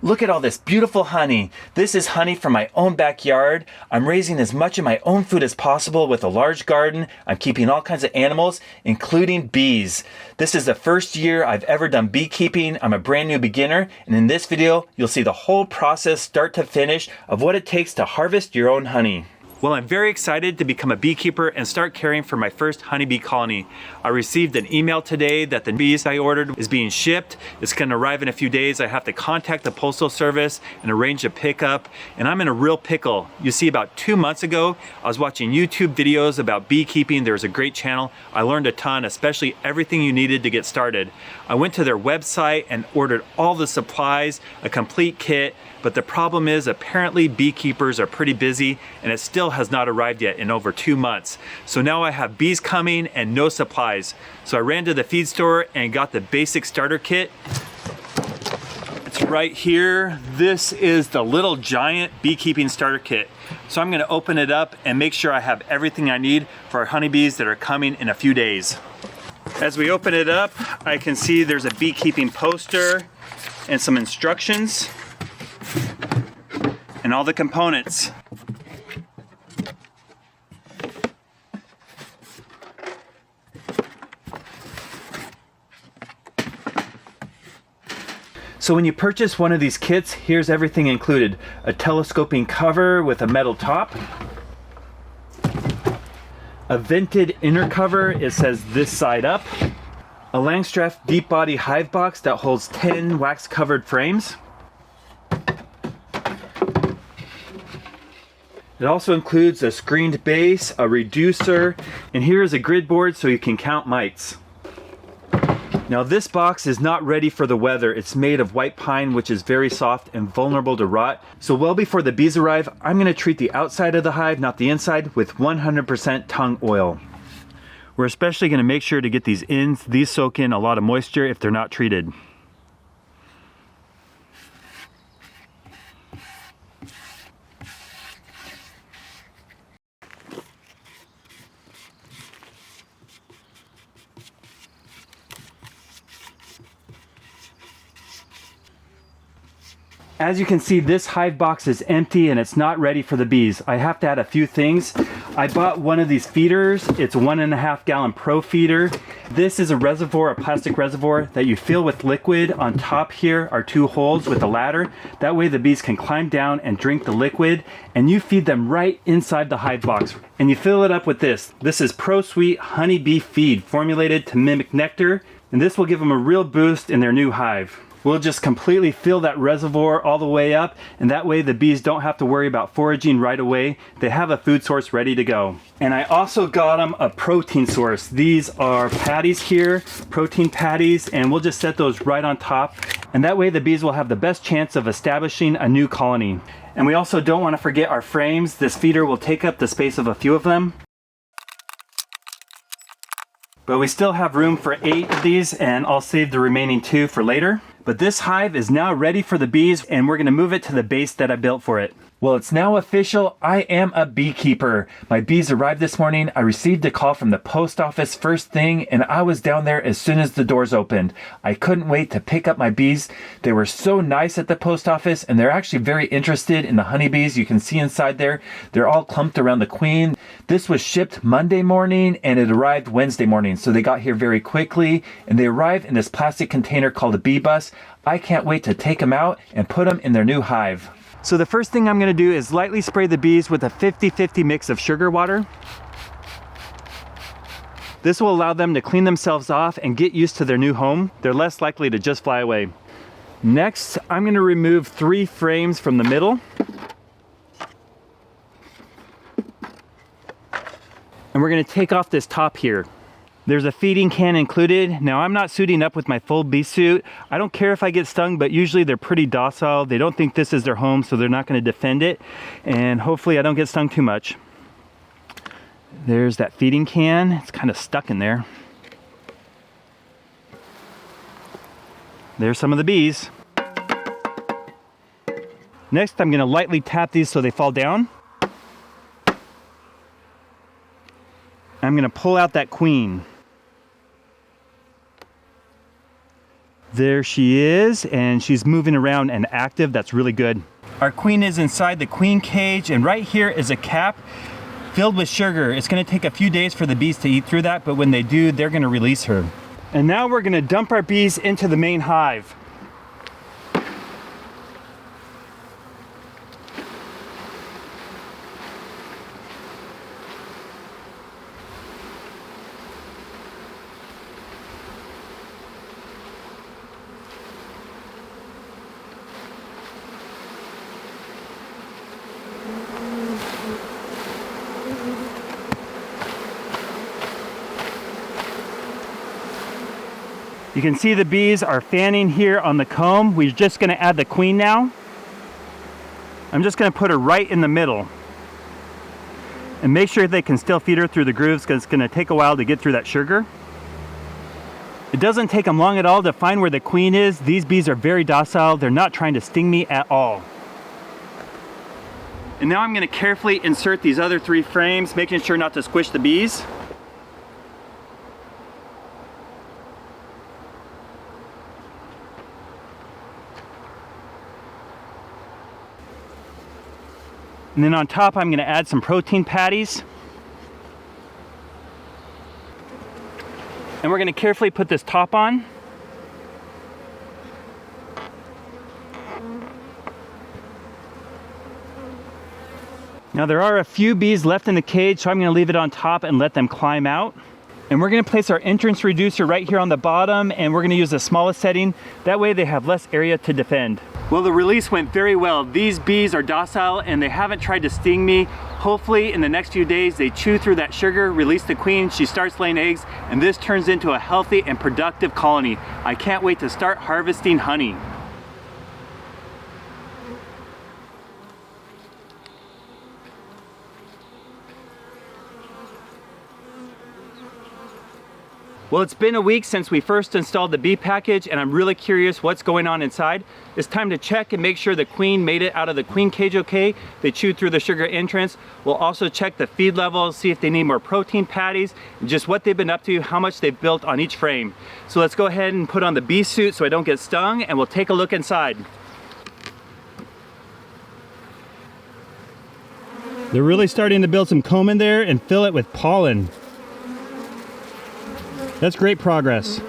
Look at all this beautiful honey. This is honey from my own backyard. I'm raising as much of my own food as possible with a large garden. I'm keeping all kinds of animals, including bees. This is the first year I've ever done beekeeping. I'm a brand new beginner, and in this video, you'll see the whole process start to finish of what it takes to harvest your own honey. Well, I'm very excited to become a beekeeper and start caring for my first honeybee colony. I received an email today that the bees I ordered is being shipped. It's going to arrive in a few days. I have to contact the postal service and arrange a pickup, and I'm in a real pickle. You see, about 2 months ago, I was watching YouTube videos about beekeeping. There's a great channel. I learned a ton, especially everything you needed to get started. I went to their website and ordered all the supplies, a complete kit. But the problem is, apparently beekeepers are pretty busy and it still has not arrived yet in over 2 months. So now I have bees coming and no supplies. So I ran to the feed store and got the basic starter kit. It's right here. This is the little giant beekeeping starter kit. So I'm gonna open it up and make sure I have everything I need for our honeybees that are coming in a few days. As we open it up, I can see there's a beekeeping poster and some instructions and all the components. So when you purchase one of these kits, here's everything included. A telescoping cover with a metal top. A vented inner cover, it says this side up. A Langstrath deep body hive box that holds 10 wax covered frames. It also includes a screened base, a reducer, and here is a grid board so you can count mites. Now this box is not ready for the weather. It's made of white pine, which is very soft and vulnerable to rot. So well before the bees arrive, I'm gonna treat the outside of the hive, not the inside, with 100% tung oil. We're especially gonna make sure to get these ends. These soak in a lot of moisture if they're not treated. As you can see, this hive box is empty and it's not ready for the bees. I have to add a few things. I bought one of these feeders. It's a 1.5 gallon Pro feeder. This is a reservoir, a plastic reservoir that you fill with liquid. On top here are 2 holes with a ladder. That way the bees can climb down and drink the liquid, and you feed them right inside the hive box. And you fill it up with this. This is Pro Sweet Honeybee Feed, formulated to mimic nectar, and this will give them a real boost in their new hive. We'll just completely fill that reservoir all the way up, and that way the bees don't have to worry about foraging right away. They have a food source ready to go. And I also got them a protein source. These are patties here, protein patties, and we'll just set those right on top. And that way the bees will have the best chance of establishing a new colony. And we also don't want to forget our frames. This feeder will take up the space of a few of them. But we still have room for 8 of these, and I'll save the remaining 2 for later. But this hive is now ready for the bees, and we're gonna move it to the base that I built for it. Well, it's now official. I am a beekeeper. My bees arrived this morning. I received a call from the post office first thing, and I was down there as soon as the doors opened. I couldn't wait to pick up my bees. They were so nice at the post office, and they're actually very interested in the honeybees. You can see inside there, they're all clumped around the queen. This was shipped Monday morning, and it arrived Wednesday morning. So they got here very quickly, and they arrived in this plastic container called a bee bus. I can't wait to take them out and put them in their new hive. So the first thing I'm gonna do is lightly spray the bees with a 50-50 mix of sugar water. This will allow them to clean themselves off and get used to their new home. They're less likely to just fly away. Next, I'm gonna remove 3 frames from the middle. And we're gonna take off this top here. There's a feeding can included. Now I'm not suiting up with my full bee suit. I don't care if I get stung, but usually they're pretty docile. They don't think this is their home, so they're not gonna defend it. And hopefully I don't get stung too much. There's that feeding can. It's kind of stuck in there. There's some of the bees. Next, I'm gonna lightly tap these so they fall down. I'm gonna pull out that queen. There she is, and she's moving around and active. That's really good. Our queen is inside the queen cage, and right here is a cap filled with sugar. It's gonna take a few days for the bees to eat through that, but when they do, they're gonna release her. And now we're gonna dump our bees into the main hive. You can see the bees are fanning here on the comb. We're just gonna add the queen now. I'm just gonna put her right in the middle. And make sure they can still feed her through the grooves because it's gonna take a while to get through that sugar. It doesn't take them long at all to find where the queen is. These bees are very docile. They're not trying to sting me at all. And now I'm gonna carefully insert these other 3 frames, making sure not to squish the bees. And then on top, I'm gonna add some protein patties. And we're gonna carefully put this top on. Now there are a few bees left in the cage, so I'm gonna leave it on top and let them climb out. And we're gonna place our entrance reducer right here on the bottom, and we're gonna use the smallest setting. That way they have less area to defend. Well, the release went very well. These bees are docile and they haven't tried to sting me. Hopefully in the next few days, they chew through that sugar, release the queen, she starts laying eggs, and this turns into a healthy and productive colony. I can't wait to start harvesting honey. Well, it's been a week since we first installed the bee package, and I'm really curious what's going on inside. It's time to check and make sure the queen made it out of the queen cage okay. They chewed through the sugar entrance. We'll also check the feed levels, see if they need more protein patties, and just what they've been up to, how much they've built on each frame. So let's go ahead and put on the bee suit so I don't get stung, and we'll take a look inside. They're really starting to build some comb in there and fill it with pollen. That's great progress.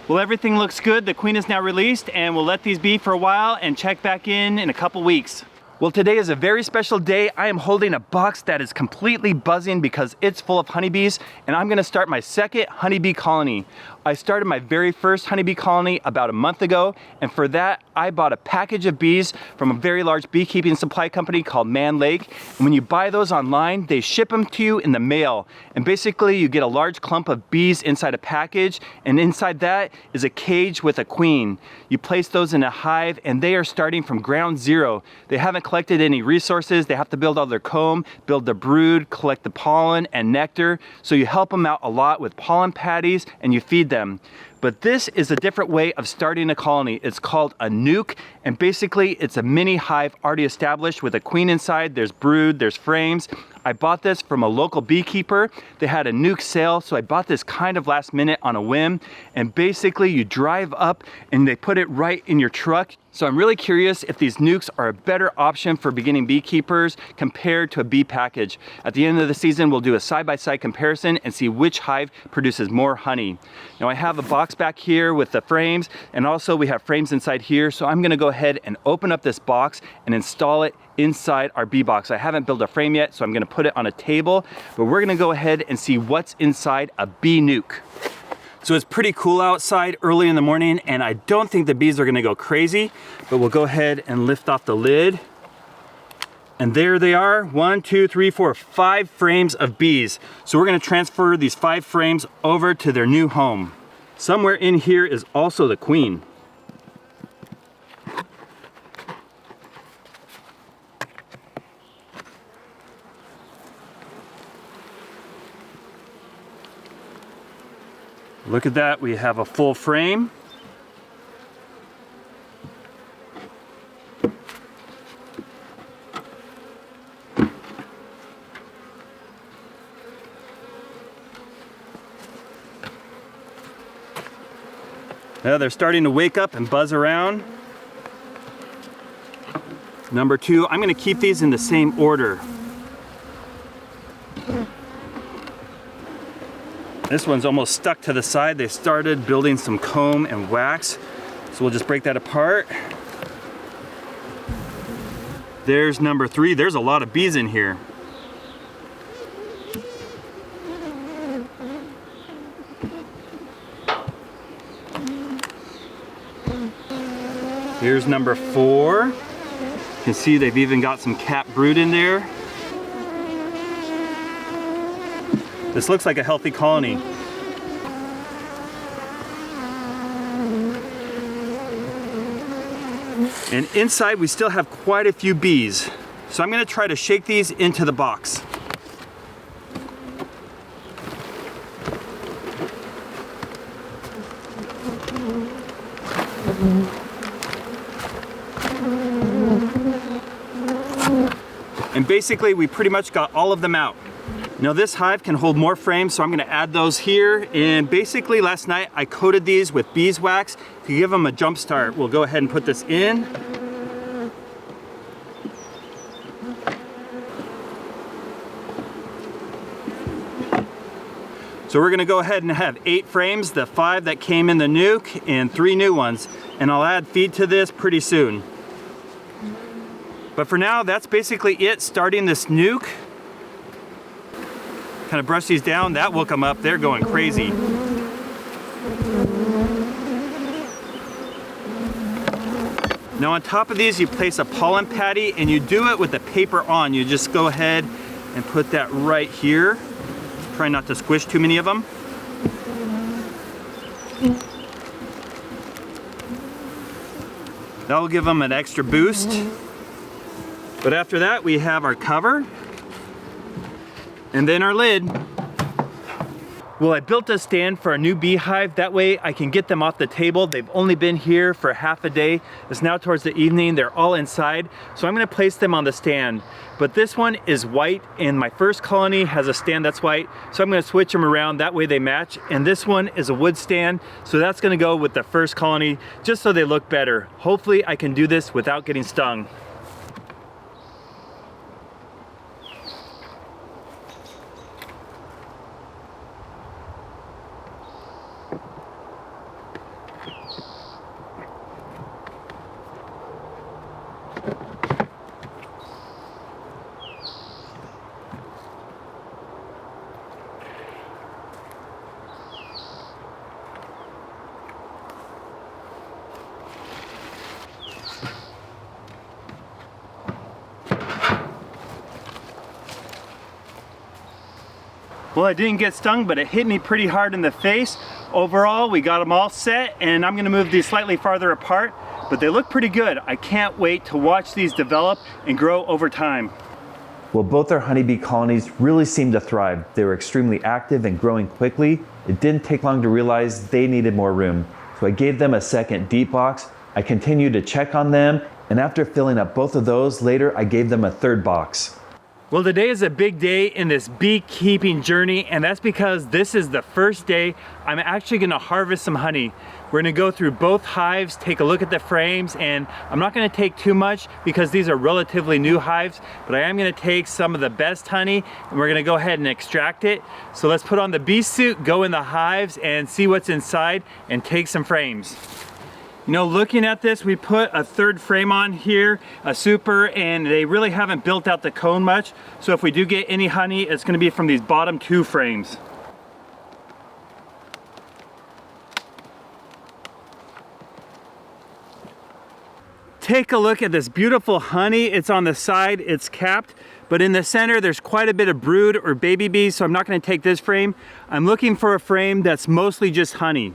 Well, everything looks good. The queen is now released, and we'll let these be for a while and check back in a couple weeks. Well, today is a very special day. I am holding a box that is completely buzzing because it's full of honeybees, and I'm gonna start my second honeybee colony. I started my very first honeybee colony about a month ago, and for that, I bought a package of bees from a very large beekeeping supply company called Man Lake. And when you buy those online, they ship them to you in the mail. And basically, you get a large clump of bees inside a package, and inside that is a cage with a queen. You place those in a hive, and they are starting from ground zero. They haven't collected any resources. They have to build all their comb, build the brood, collect the pollen and nectar. So you help them out a lot with pollen patties, and you feed them. But this is a different way of starting a colony. It's called a nuke, and basically it's a mini hive already established with a queen inside. There's brood, there's frames. I bought this from a local beekeeper. They had a nuke sale, so I bought this kind of last minute on a whim. And basically you drive up and they put it right in your truck. So I'm really curious if these nukes are a better option for beginning beekeepers compared to a bee package. At the end of the season, we'll do a side-by-side comparison and see which hive produces more honey. Now I have a box back here with the frames, and also we have frames inside here. So I'm gonna go ahead and open up this box and install it inside our bee box. I haven't built a frame yet, so I'm gonna put it on a table, but we're gonna go ahead and see what's inside a bee nuke. So it's pretty cool outside early in the morning, and I don't think the bees are gonna go crazy, but we'll go ahead and lift off the lid. And there they are, 1, 2, 3, 4, 5 frames of bees. So we're gonna transfer these 5 frames over to their new home. Somewhere in here is also the queen. Look at that, we have a full frame. Now they're starting to wake up and buzz around. Number 2, I'm going to keep these in the same order. This one's almost stuck to the side. They started building some comb and wax. So we'll just break that apart. There's number 3. There's a lot of bees in here. Here's number 4. You can see they've even got some capped brood in there. This looks like a healthy colony. And inside we still have quite a few bees. So I'm going to try to shake these into the box. And basically we pretty much got all of them out. Now this hive can hold more frames, so I'm going to add those here. And basically last night I coated these with beeswax to give them a jump start. We'll go ahead and put this in. So we're going to go ahead and have 8 frames, the 5 that came in the nuke and 3 new ones. And I'll add feed to this pretty soon. But for now, that's basically it, starting this nuke. Kind of brush these down, that will come up, they're going crazy. Now on top of these, you place a pollen patty and you do it with the paper on. You just go ahead and put that right here. Try not to squish too many of them. That will give them an extra boost. But after that, we have our cover. And then our lid. Well, I built a stand for a new beehive. That way I can get them off the table. They've only been here for half a day. It's now towards the evening. They're all inside. So I'm gonna place them on the stand. But this one is white and my first colony has a stand that's white. So I'm gonna switch them around. That way they match. And this one is a wood stand. So that's gonna go with the first colony just so they look better. Hopefully I can do this without getting stung. Well, I didn't get stung, but it hit me pretty hard in the face. Overall, we got them all set, and I'm gonna move these slightly farther apart, but they look pretty good. I can't wait to watch these develop and grow over time. Well, both our honeybee colonies really seemed to thrive. They were extremely active and growing quickly. It didn't take long to realize they needed more room. So I gave them a second deep box. I continued to check on them, and after filling up both of those, later I gave them a third box. Well, today is a big day in this beekeeping journey, and that's because this is the first day I'm actually gonna harvest some honey. We're gonna go through both hives, take a look at the frames, and I'm not gonna take too much because these are relatively new hives, but I am gonna take some of the best honey and we're gonna go ahead and extract it. So let's put on the bee suit, go in the hives and see what's inside and take some frames. You know, looking at this, we put a third frame on here, a super, and they really haven't built out the cone much. So if we do get any honey, it's gonna be from these bottom 2 frames. Take a look at this beautiful honey. It's on the side, it's capped, but in the center, there's quite a bit of brood or baby bees, so I'm not gonna take this frame. I'm looking for a frame that's mostly just honey.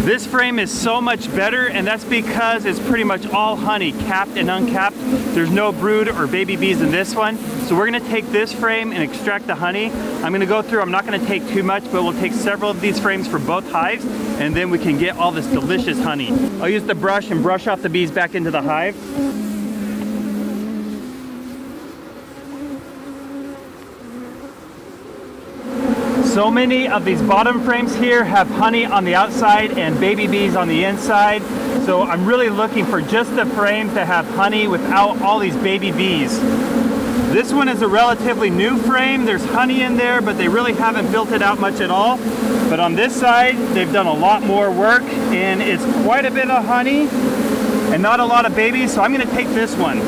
This frame is so much better, and that's because it's pretty much all honey, capped and uncapped. There's no brood or baby bees in this one. So we're gonna take this frame and extract the honey. I'm gonna go through, I'm not gonna take too much, but we'll take several of these frames for both hives, and then we can get all this delicious honey. I'll use the brush and brush off the bees back into the hive. So many of these bottom frames here have honey on the outside and baby bees on the inside. So I'm really looking for just the frame to have honey without all these baby bees. This one is a relatively new frame. There's honey in there, but they really haven't built it out much at all. But on this side, they've done a lot more work, and it's quite a bit of honey and not a lot of babies, so I'm gonna take this one.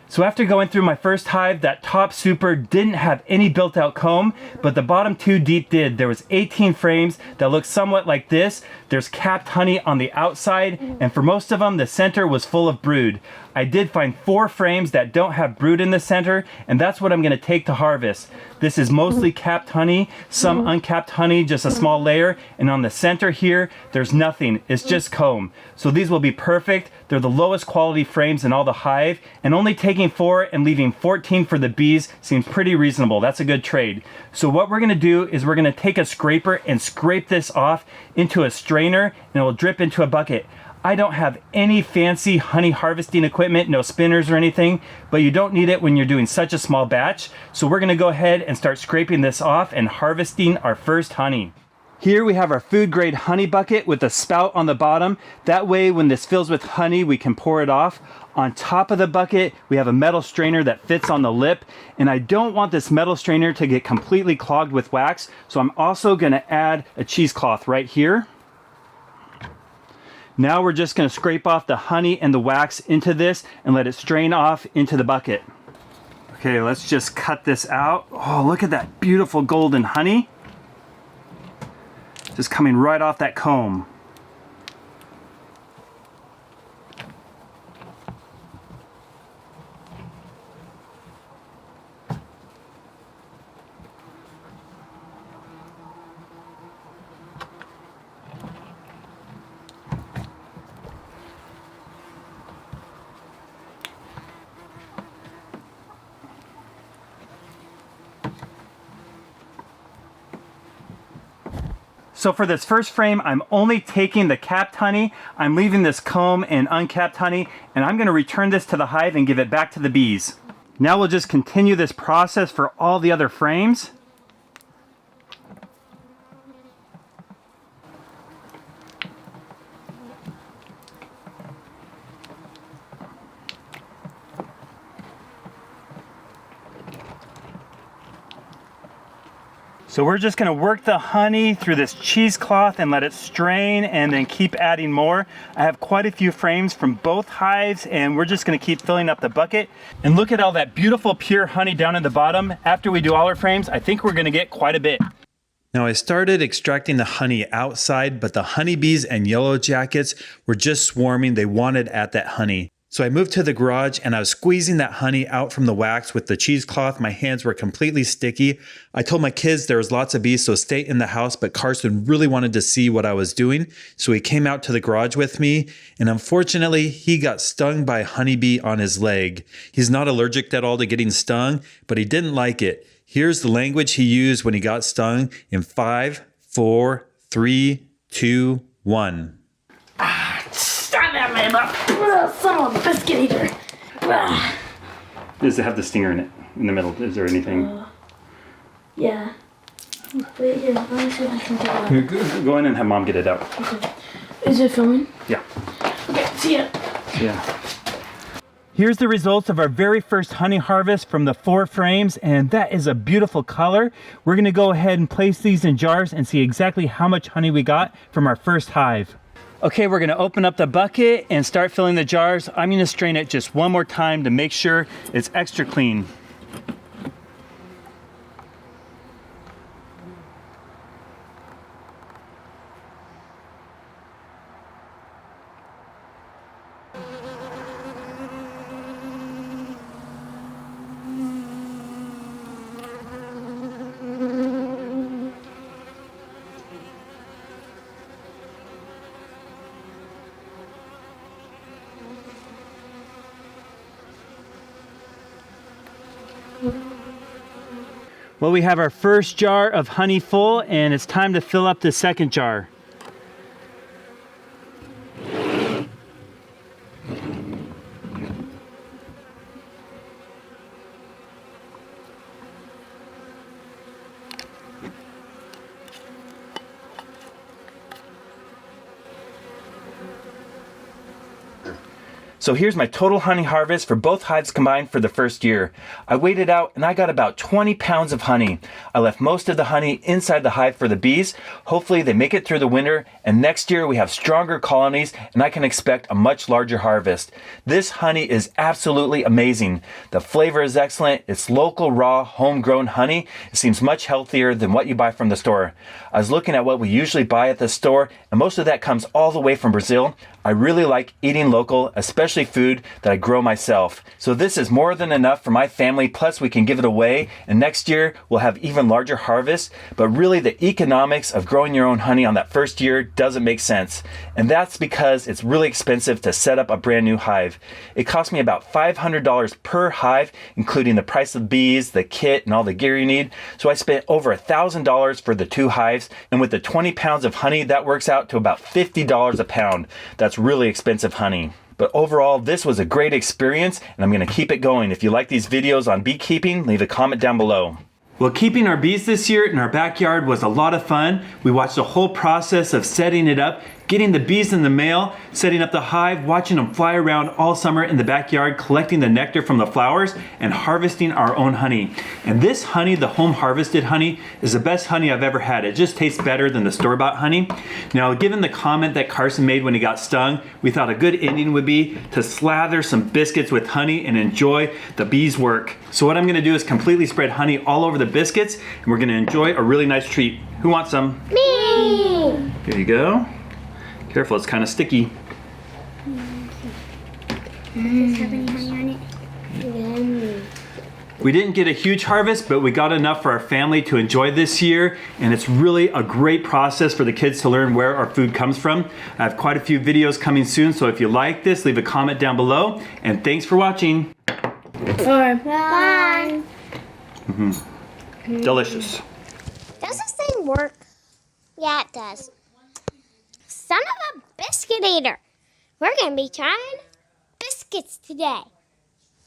So after going through my first hive, that top super didn't have any built out comb, but the bottom two deep did. There was 18 frames that looked somewhat like this. There's capped honey on the outside, and for most of them, the center was full of brood. I did find 4 frames that don't have brood in the center, and that's what I'm gonna take to harvest. This is mostly capped honey, some uncapped honey, just a small layer, and on the center here, there's nothing, it's just comb. So these will be perfect. They're the lowest quality frames in all the hive, and only taking 4 and leaving 14 for the bees seems pretty reasonable. That's a good trade. So what we're gonna do is we're gonna take a scraper and scrape this off into a strainer, and it will drip into a bucket. I don't have any fancy honey harvesting equipment, no spinners or anything, but you don't need it when you're doing such a small batch. So we're gonna go ahead and start scraping this off and harvesting our first honey. Here we have our food grade honey bucket with a spout on the bottom. That way when this fills with honey, we can pour it off. On top of the bucket, we have a metal strainer that fits on the lip, and I don't want this metal strainer to get completely clogged with wax, so I'm also gonna add a cheesecloth right here. Now we're just gonna scrape off the honey and the wax into this and let it strain off into the bucket. Okay, let's just cut this out. Oh, look at that beautiful golden honey. Just coming right off that comb. So for this first frame, I'm only taking the capped honey. I'm leaving this comb and uncapped honey, and I'm gonna return this to the hive and give it back to the bees. Now we'll just continue this process for all the other frames. So we're just gonna work the honey through this cheesecloth and let it strain and then keep adding more. I have quite a few frames from both hives and we're just gonna keep filling up the bucket. And look at all that beautiful pure honey down at the bottom. After we do all our frames, I think we're gonna get quite a bit. Now I started extracting the honey outside, but the honeybees and yellow jackets were just swarming. They wanted at that honey. So I moved to the garage and I was squeezing that honey out from the wax with the cheesecloth. My hands were completely sticky. I told my kids there was lots of bees, so stay in the house, but Carson really wanted to see what I was doing. So he came out to the garage with me, and unfortunately, he got stung by a honeybee on his leg. He's not allergic at all to getting stung, but he didn't like it. Here's the language he used when he got stung in 5, 4, 3, 2, 1. Stop that, man! Son of a biscuit eater! Does it have the stinger in it, in the middle? Is there anything? Yeah. Wait, here, let me see if I can get it out. Here, go in and have Mom get it out. Okay. Is it filming? Yeah. Okay, see ya. Yeah. Here's the results of our very first honey harvest from the 4 frames, and that is a beautiful color. We're gonna go ahead and place these in jars and see exactly how much honey we got from our first hive. Okay, we're gonna open up the bucket and start filling the jars. I'm gonna strain it just one more time to make sure it's extra clean. Well, we have our first jar of honey full, and it's time to fill up the second jar. So here's my total honey harvest for both hives combined for the first year. I weighed it out and I got about 20 pounds of honey. I left most of the honey inside the hive for the bees. Hopefully they make it through the winter, and next year we have stronger colonies and I can expect a much larger harvest. This honey is absolutely amazing. The flavor is excellent. It's local, raw, homegrown honey. It seems much healthier than what you buy from the store. I was looking at what we usually buy at the store, and most of that comes all the way from Brazil. I really like eating local, especially food that I grow myself. So this is more than enough for my family, plus we can give it away, and next year we'll have even larger harvests. But really the economics of growing your own honey on that first year doesn't make sense. And that's because it's really expensive to set up a brand new hive. It cost me about $500 per hive, including the price of bees, the kit, and all the gear you need. So I spent over $1,000 for the 2 hives, and with the 20 pounds of honey, that works out to about $50 a pound. That's really expensive honey. But overall, this was a great experience, and I'm going to keep it going. If you like these videos on beekeeping, leave a comment down below. Well, keeping our bees this year in our backyard was a lot of fun. We watched the whole process of setting it up, getting the bees in the mail, setting up the hive, watching them fly around all summer in the backyard, collecting the nectar from the flowers, and harvesting our own honey. And this honey, the home harvested honey, is the best honey I've ever had. It just tastes better than the store-bought honey. Now, given the comment that Carson made when he got stung, we thought a good ending would be to slather some biscuits with honey and enjoy the bees' work. So what I'm gonna do is completely spread honey all over the biscuits, and we're gonna enjoy a really nice treat. Who wants some? Me! Here you go. Careful, it's kind of sticky. Does this have any honey on it? We didn't get a huge harvest, but we got enough for our family to enjoy this year, and it's really a great process for the kids to learn where our food comes from. I have quite a few videos coming soon, so if you like this, leave a comment down below, and thanks for watching. Bye. Delicious. Does this thing work? Yeah, it does. Son of a biscuit eater. We're going to be trying biscuits today.